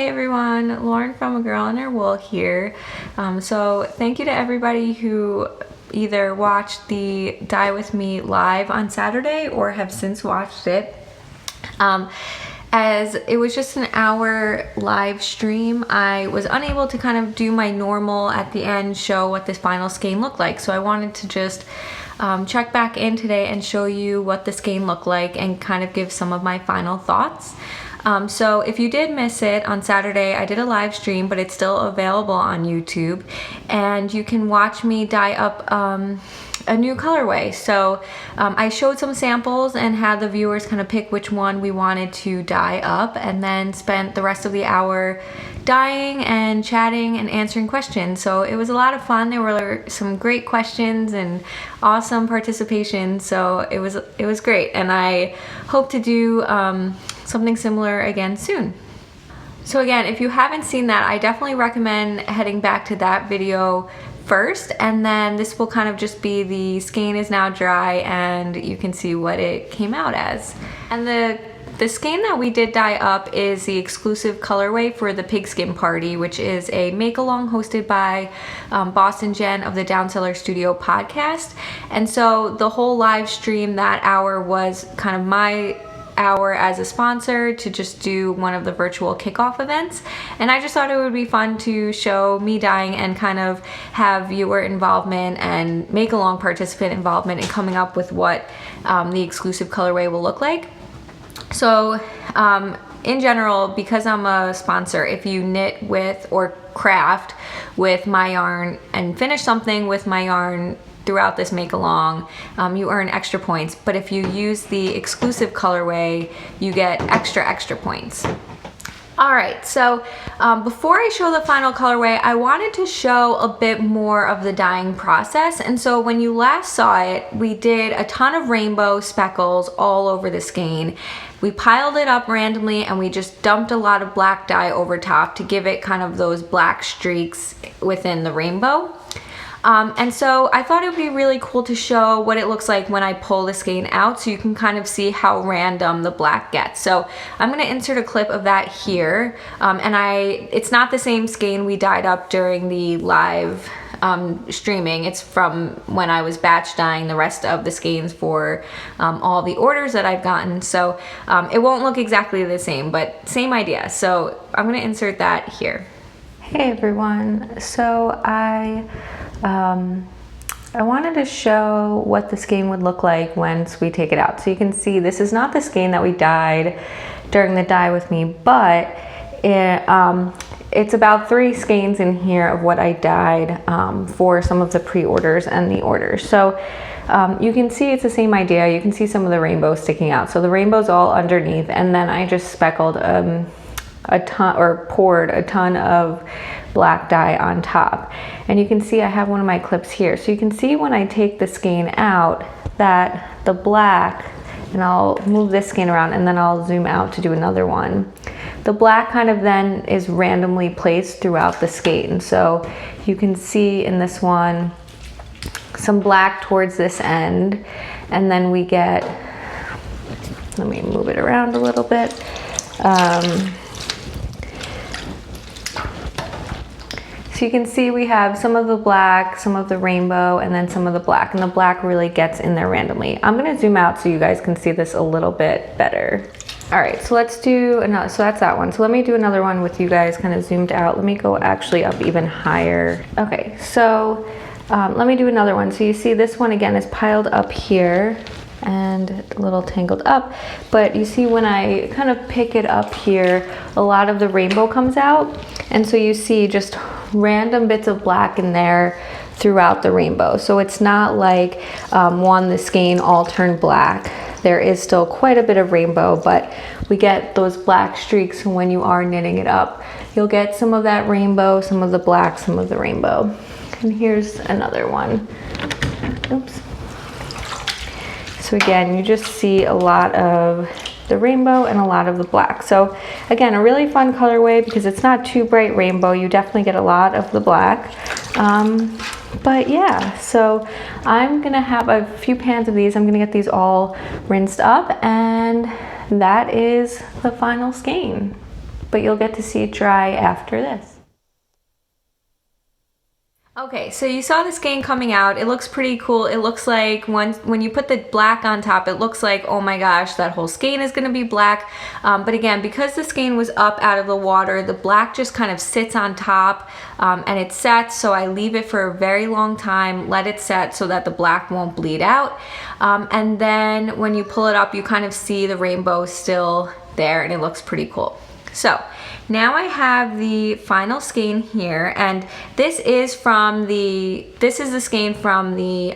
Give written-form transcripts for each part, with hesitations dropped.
Hey everyone, Lauren from A Girl and Her Wool here. So thank you to everybody who either watched the Dye With Me live on Saturday or have since watched it. As it was just an hour live stream, I was unable to kind of do my normal at the end show what this final skein looked like. So I wanted to just check back in today and show you what the skein looked like and kind of give some of my final thoughts. So if you did miss it on Saturday, I did a live stream, but it's still available on YouTube, and you can watch me dye up a new colorway. So I showed some samples and had the viewers kind of pick which one we wanted to dye up, and then spent the rest of the hour dyeing and chatting and answering questions. So it was a lot of fun. There were some great questions and awesome participation, so it was great, and I hope to do something similar again soon. So again, if you haven't seen that, I definitely recommend heading back to that video first, and then this will kind of just be the skein is now dry and you can see what it came out as. And the skein that we did dye up is the exclusive colorway for the Pigskin Party, which is a make-along hosted by Boston Jen of the Downseller Studio podcast. And so the whole live stream that hour was kind of my hour as a sponsor to just do one of the virtual kickoff events, and I just thought it would be fun to show me dyeing and kind of have viewer involvement and make along participant involvement in coming up with what the exclusive colorway will look like. So in general, because I'm a sponsor, if you knit with or craft with my yarn and finish something with my yarn throughout this make along, you earn extra points, but if you use the exclusive colorway, you get extra points. Alright, so before I show the final colorway, I wanted to show a bit more of the dyeing process. And so when you last saw it, we did a ton of rainbow speckles all over the skein. We piled it up randomly and we just dumped a lot of black dye over top to give it kind of those black streaks within the rainbow. And so I thought it would be really cool to show what it looks like when I pull the skein out, so you can kind of see how random the black gets. So I'm going to insert a clip of that here, and it's not the same skein we dyed up during the live streaming. It's from when I was batch dyeing the rest of the skeins for all the orders that I've gotten. So it won't look exactly the same, but same idea. So I'm going to insert that here. Hey everyone, so I wanted to show what the skein would look like once we take it out. So you can see this is not the skein that we dyed during the Dye With Me, but it's about 3 skeins in here of what I dyed for some of the pre-orders and the orders. So you can see it's the same idea. You can see some of the rainbow sticking out. So the rainbow's all underneath, and then I just speckled poured a ton of black dye on top. And you can see I have one of my clips here. So you can see when I take the skein out that the black, and I'll move this skein around and then I'll zoom out to do another one. The black kind of then is randomly placed throughout the skein. So you can see in this one some black towards this end, and then we get, let me move it around a little bit. So you can see we have some of the black, some of the rainbow, and then some of the black, and the black really gets in there randomly. I'm gonna zoom out so you guys can see this a little bit better. All right, so let's do another, so that's that one. So let me do another one with you guys kind of zoomed out. Let me go actually up even higher. Okay, so let me do another one. So you see this one again is piled up here and a little tangled up, but you see when I kind of pick it up here, a lot of the rainbow comes out, and so you see just random bits of black in there throughout the rainbow. So it's not like the skein all turned black. There is still quite a bit of rainbow, but we get those black streaks when you are knitting it up. You'll get some of that rainbow, some of the black, some of the rainbow. And here's another one. Oops. So again, you just see a lot of the rainbow and a lot of the black. So again, a really fun colorway because it's not too bright rainbow. You definitely get a lot of the black. But yeah, so I'm gonna have a few pans of these. I'm gonna get these all rinsed up, and that is the final skein. but you'll get to see it dry after this. Okay, so you saw the skein coming out. It looks pretty cool. It looks like when you put the black on top, it looks like, oh my gosh, that whole skein is gonna be black. But again, because the skein was up out of the water, the black just kind of sits on top and it sets, so I leave it for a very long time, let it set so that the black won't bleed out. And then when you pull it up, you kind of see the rainbow still there and it looks pretty cool. So now I have the final skein here, and this is the skein from the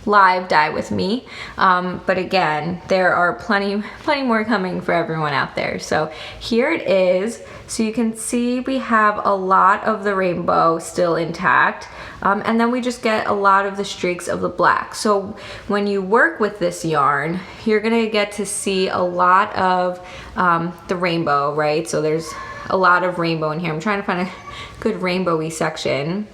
live dye with me, but again, there are plenty more coming for everyone out there. So here it is. So you can see we have a lot of the rainbow still intact, and then we just get a lot of the streaks of the black. So when you work with this yarn, you're gonna get to see a lot of the rainbow, right? So there's a lot of rainbow in here. I'm trying to find a good rainbowy section.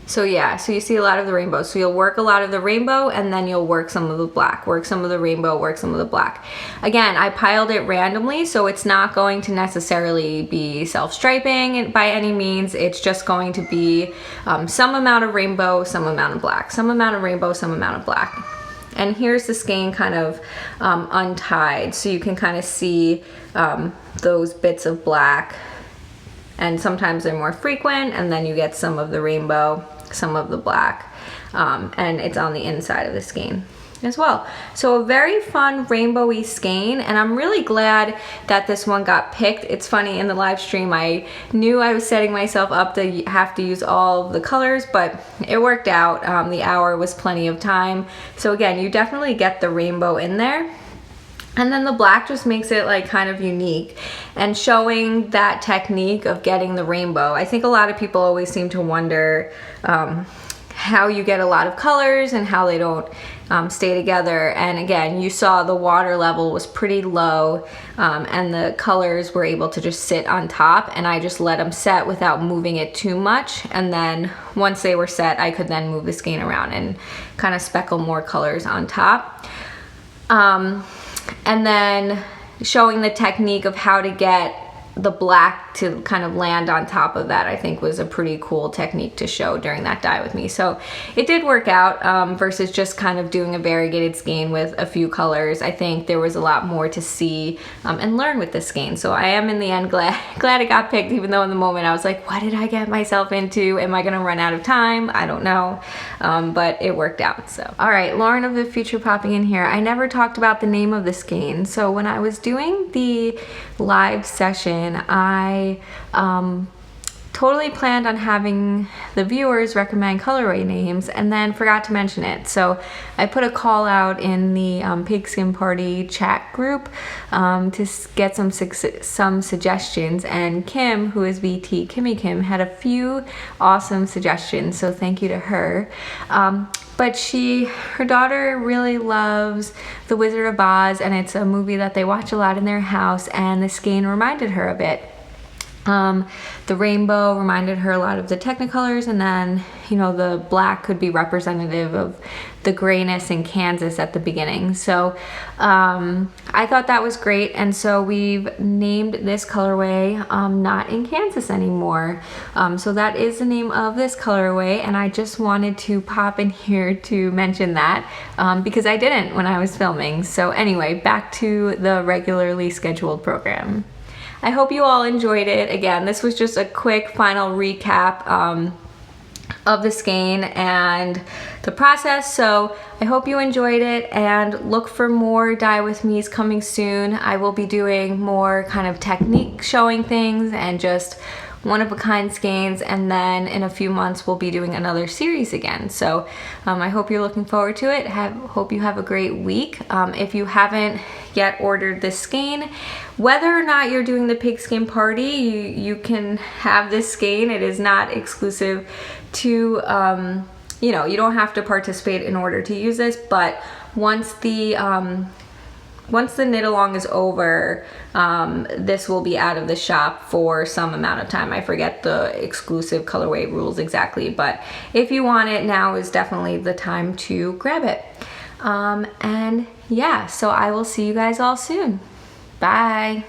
So yeah, so you see a lot of the rainbow. So you'll work a lot of the rainbow and then you'll work some of the black, work some of the rainbow, work some of the black. Again, I piled it randomly, so it's not going to necessarily be self-striping by any means. It's just going to be some amount of rainbow, some amount of black, some amount of rainbow, some amount of black. And here's the skein kind of untied, so you can kind of see those bits of black, and sometimes they're more frequent, and then you get some of the rainbow, some of the black, and it's on the inside of the skein as well. So a very fun rainbowy skein, and I'm really glad that this one got picked. It's funny, in the live stream I knew I was setting myself up to have to use all of the colors, but it worked out. The hour was plenty of time. So again, you definitely get the rainbow in there. And then the black just makes it like kind of unique and showing that technique of getting the rainbow. I think a lot of people always seem to wonder how you get a lot of colors and how they don't stay together. And again, you saw the water level was pretty low and the colors were able to just sit on top, and I just let them set without moving it too much. And then once they were set, I could then move the skein around and kind of speckle more colors on top. And then showing the technique of how to get the black to kind of land on top of that, I think was a pretty cool technique to show during that dye with me. So it did work out versus just kind of doing a variegated skein with a few colors. I think there was a lot more to see and learn with this skein. So I am in the end glad it got picked, even though in the moment I was like, what did I get myself into? Am I gonna run out of time? I don't know, but it worked out. So all right, Lauren of the Future popping in here. I never talked about the name of the skein. So when I was doing the live session, I totally planned on having the viewers recommend colorway names and then forgot to mention it. So I put a call out in the Pigskin Party chat group to get some suggestions, and Kim, who is VT Kimmy Kim, had a few awesome suggestions, so thank you to her. But her daughter really loves The Wizard of Oz, and it's a movie that they watch a lot in their house, and the skein reminded her of it. The rainbow reminded her a lot of the Technicolors, and then, you know, the black could be representative of the grayness in Kansas at the beginning. So I thought that was great, and so we've named this colorway Not in Kansas Anymore. So that is the name of this colorway, and I just wanted to pop in here to mention that because I didn't when I was filming. So anyway, back to the regularly scheduled program. I hope you all enjoyed it. Again, this was just a quick final recap of the skein and the process. So I hope you enjoyed it, and look for more Dye With Me's coming soon. I will be doing more kind of technique showing things and just one-of-a-kind skeins, and then in a few months we'll be doing another series again. So I hope you're looking forward to it. Hope you have a great week. If you haven't yet ordered this skein, whether or not you're doing the Pigskin Party, you can have this skein. It is not exclusive to, you know, you don't have to participate in order to use this, but once the knit along is over, this will be out of the shop for some amount of time. I forget the exclusive colorway rules exactly, but if you want it, now is definitely the time to grab it. And yeah, so I will see you guys all soon. Bye.